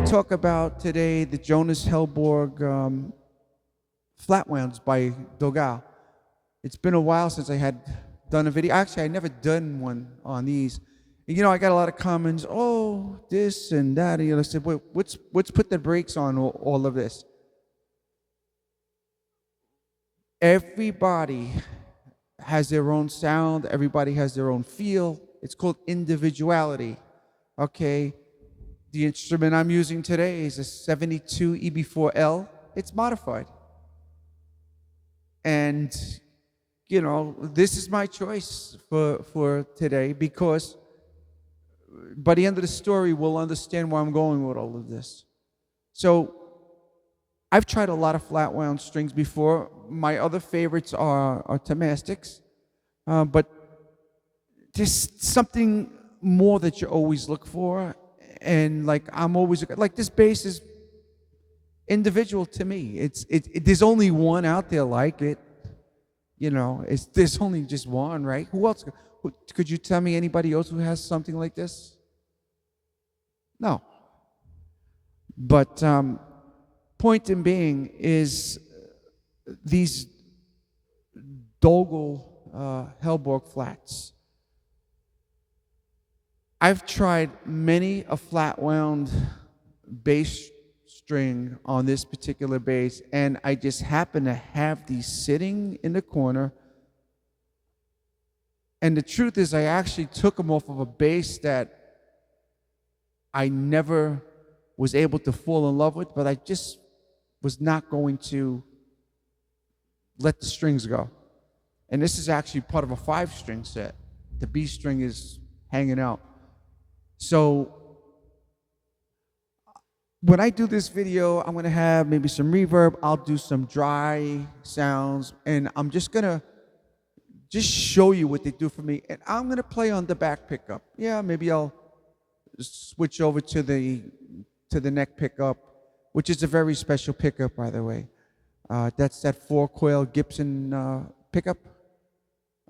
Talk about today the Jonas Helborg Flatwounds by Dogal. It's been a while since I had done a video. Actually, I never done one on these. You know, I got a lot of comments. Oh, this and that. And I said, wait, what's put the brakes on all of this? Everybody has their own sound. Everybody has their own feel. It's called individuality. Okay. The instrument I'm using today is a 72 EB4L. It's modified. And, you know, this is my choice for today because by the end of the story, we'll understand where I'm going with all of this. So I've tried a lot of flat wound strings before. My other favorites are Tomastics. But there's something more that you always look for. And like I'm always like this bass is individual to me. There's only one out there like it. You know, there's only just one, right? Who else? Could you tell me anybody else who has something like this? No. But point in being is these Dogal Helborg flats. I've tried many a flat wound bass string on this particular bass, and I just happen to have these sitting in the corner. And the truth is, I actually took them off of a bass that I never was able to fall in love with, but I just was not going to let the strings go. And this is actually part of a 5-string set. The B string is hanging out. So when I do this video, I'm going to have maybe some reverb. I'll do some dry sounds, and I'm just going to show you what they do for me. And I'm going to play on the back pickup. Yeah, maybe I'll switch over to the neck pickup, which is a very special pickup, by the way. That's that 4-coil Gibson pickup,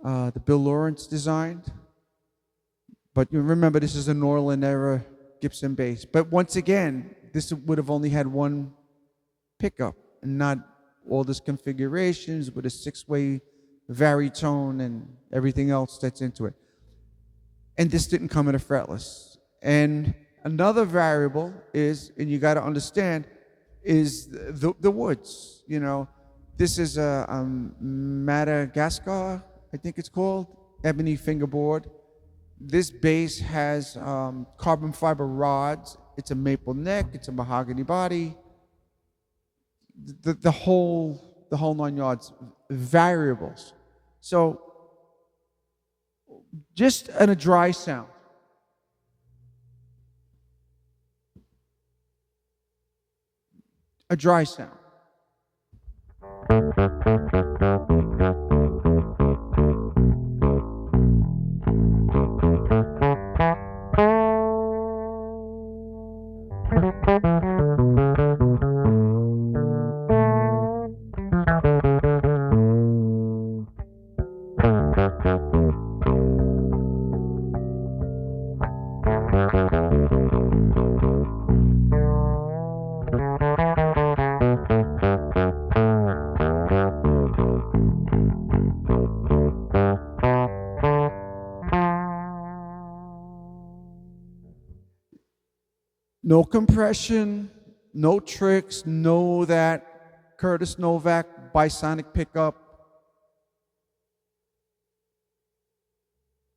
the Bill Lawrence designed. But you remember, this is a Norland era Gibson bass. But once again, this would have only had one pickup and not all this configurations with a 6-way varitone and everything else that's into it. And this didn't come in a fretless. And another variable is, and you got to understand, is the woods. You know, this is a Macassar, I think it's called, ebony fingerboard. This bass has carbon fiber rods. It's a maple neck. It's a mahogany body. The whole 9 yards. Variables. So just in a dry sound. A dry sound. No compression, no tricks, no that Curtis Novak Bisonic pickup.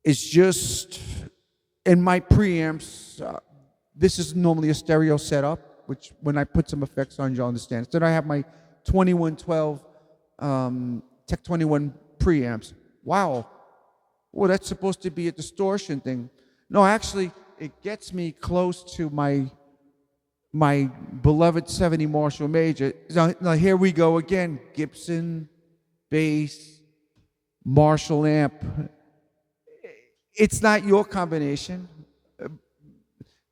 It's just, in my preamps, this is normally a stereo setup, which when I put some effects on, you'll understand. So then I have my 2112 Tech 21 preamps. Wow. Well, that's supposed to be a distortion thing. No, actually, it gets me close to my my beloved 70 Marshall Major. Now here we go again. Gibson, bass, Marshall amp. It's not your combination.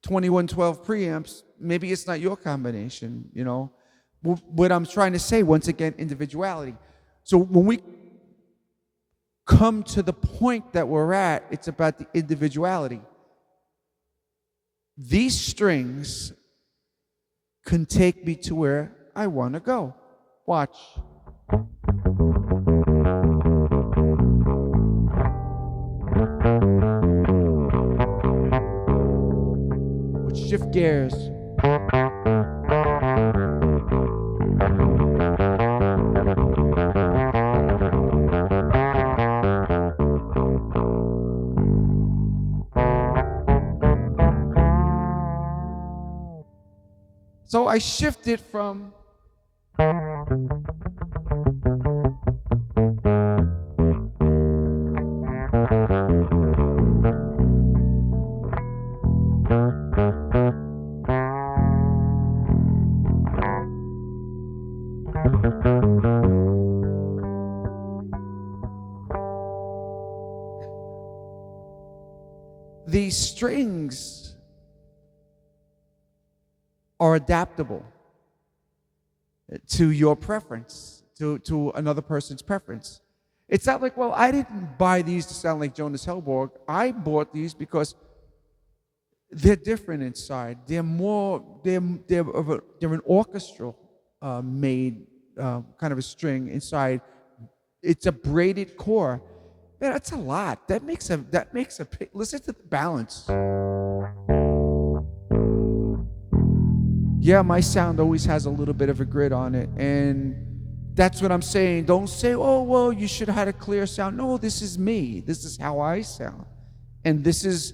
2112 preamps, maybe it's not your combination, you know. What I'm trying to say, once again, individuality. So when we come to the point that we're at, it's about the individuality. These strings can take me to where I want to go. Watch. Let's shift gears. So I shifted from these strings are adaptable to your preference, to another person's preference. It's not like, well, I didn't buy these to sound like Jonas Helborg. I bought these because they're different inside. They're an orchestral made kind of a string inside. It's a braided core. Man, that's a lot. That makes a listen to the balance. Yeah, my sound always has a little bit of a grit on it, and that's what I'm saying. Don't say, oh, well, you should have had a clear sound. No, this is me. This is how I sound. And this is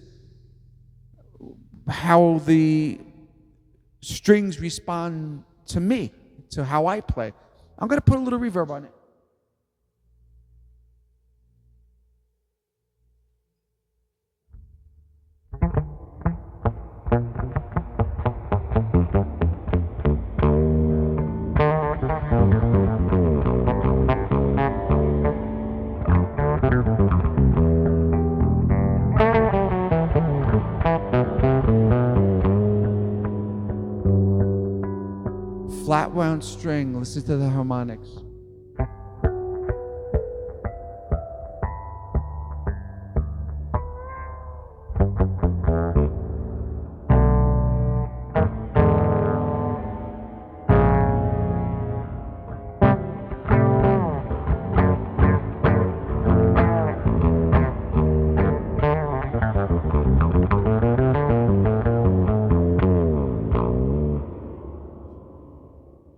how the strings respond to me, to how I play. I'm going to put a little reverb on it. Flat wound string, listen to the harmonics.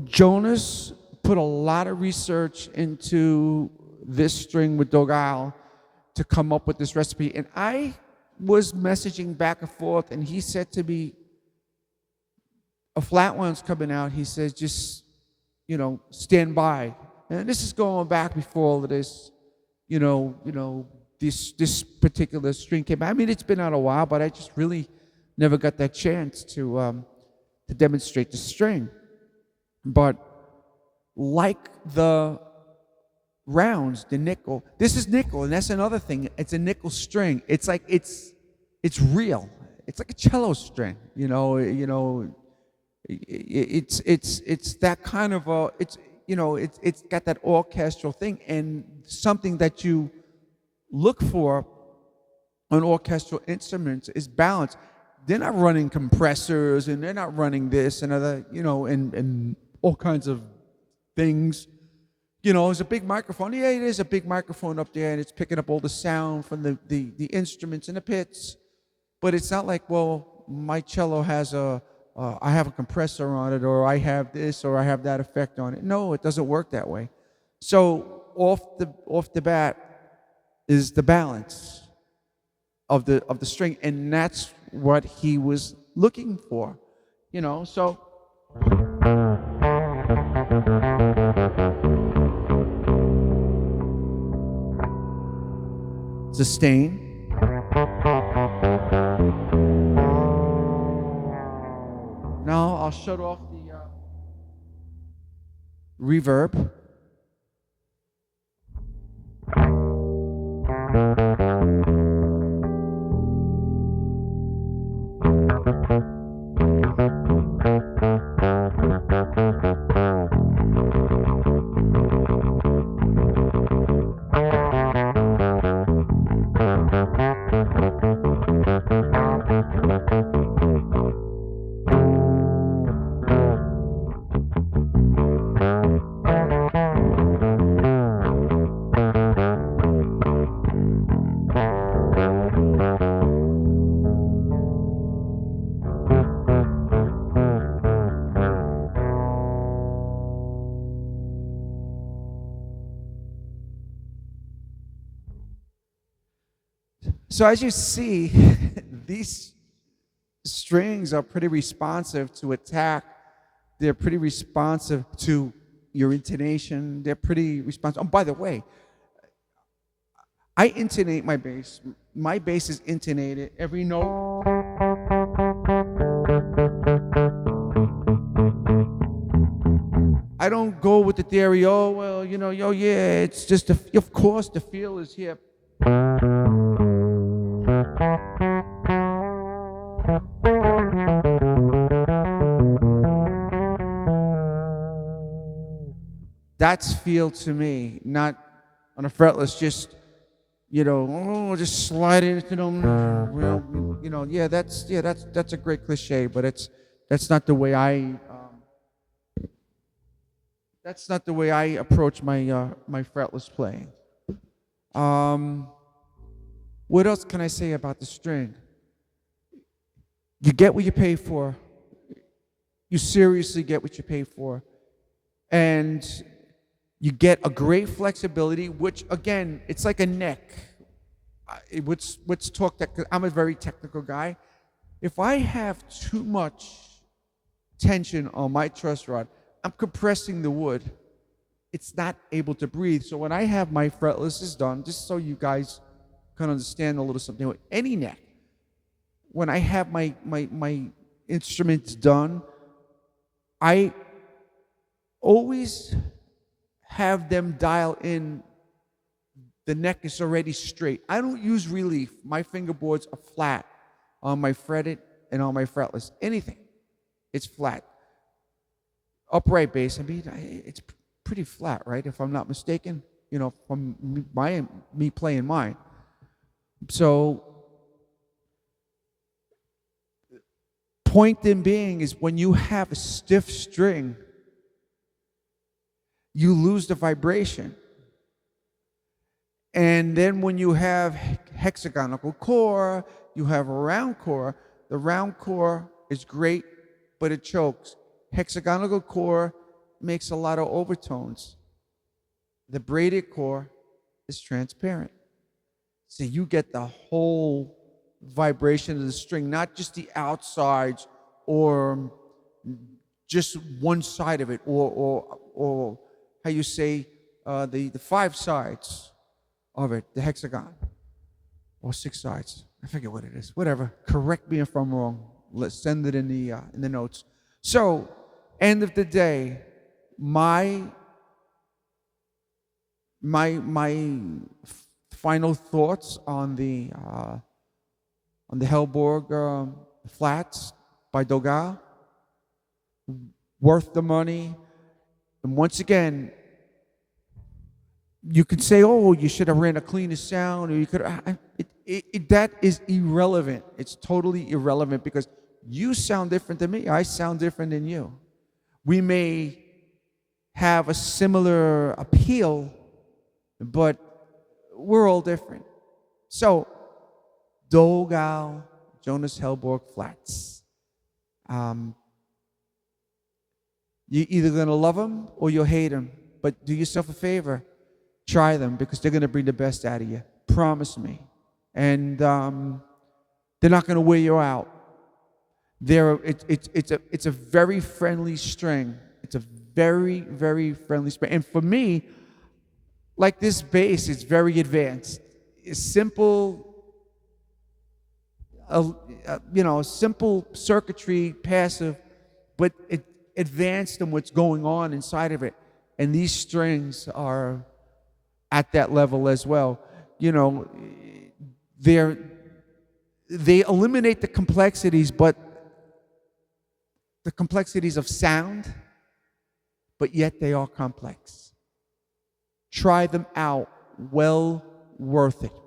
Jonas put a lot of research into this string with Dogal to come up with this recipe. And I was messaging back and forth, and he said to me, a flat one's coming out. He says, just, stand by. And this is going back before all of this, this particular string came out. I mean, it's been out a while, but I just really never got that chance to demonstrate the string. But like the rounds, the nickel, this is nickel, and that's another thing. It's a nickel string. It's like it's real. It's like a cello string, It's that kind of a it's got that orchestral thing, and something that you look for on orchestral instruments is balance. They're not running compressors, and they're not running this and other, and all kinds of things. There's a big microphone. Yeah, there's a big microphone up there, and it's picking up all the sound from the instruments and the pits. But it's not like, well, my cello has I have a compressor on it, or I have this, or I have that effect on it. No, it doesn't work that way. So off the bat is the balance of the string, and that's what he was looking for. So sustain. Now I'll shut off the reverb. So as you see, these strings are pretty responsive to attack. They're pretty responsive to your intonation. They're pretty responsive. Oh, by the way, I intonate my bass. My bass is intonated. Every note. I don't go with the theory, oh, well, you know, yo, yeah, it's just, of course, the feel is here. That's feel to me, not on a fretless, just, you know, oh, just slide it into them. Well, you know, that's a great cliche, but that's not the way that's not the way I approach my my fretless playing. What else can I say about the string? You get what you pay for. You seriously get what you pay for. And you get a great flexibility, which, again, it's like a neck. Let's talk that, 'cause I'm a very technical guy. If I have too much tension on my truss rod, I'm compressing the wood. It's not able to breathe. So when I have my fretless done, just so you guys can understand a little something with any neck, when I have my instruments done, I always have them dial in. The neck is already straight. I don't use relief. My fingerboards are flat on my fretted and on my fretless. Anything, it's flat. Upright bass, I mean, it's pretty flat, right? If I'm not mistaken, you know, from me playing mine. So, point in being is when you have a stiff string, you lose the vibration. And then when you have hexagonal core, you have a round core. The round core is great, but it chokes. Hexagonal core makes a lot of overtones. The braided core is transparent. So you get the whole vibration of the string, not just the outsides or just one side of it, or how you say the 5 sides of it, the hexagon, or 6 sides. I forget what it is. Whatever. Correct me if I'm wrong. Let's send it in the notes. So, end of the day, my final thoughts on the Helborg flats by Dogal. Worth the money. And once again, you could say, oh, you should have ran a cleaner sound, or you could. That is irrelevant. It's totally irrelevant because you sound different than me. I sound different than you. We may have a similar appeal, but we're all different. So, Dogal, Jonas Helborg flats. You're either going to love them or you'll hate them. But do yourself a favor. Try them because they're going to bring the best out of you. Promise me. And they're not going to wear you out. It's a very friendly string. It's a very, very friendly string. And for me, like this bass, it's very advanced. It's simple, simple circuitry, passive, but it advanced in what's going on inside of it. And these strings are at that level as well. You know, they eliminate the complexities, but the complexities of sound, but yet they are complex. Try them out. Well worth it.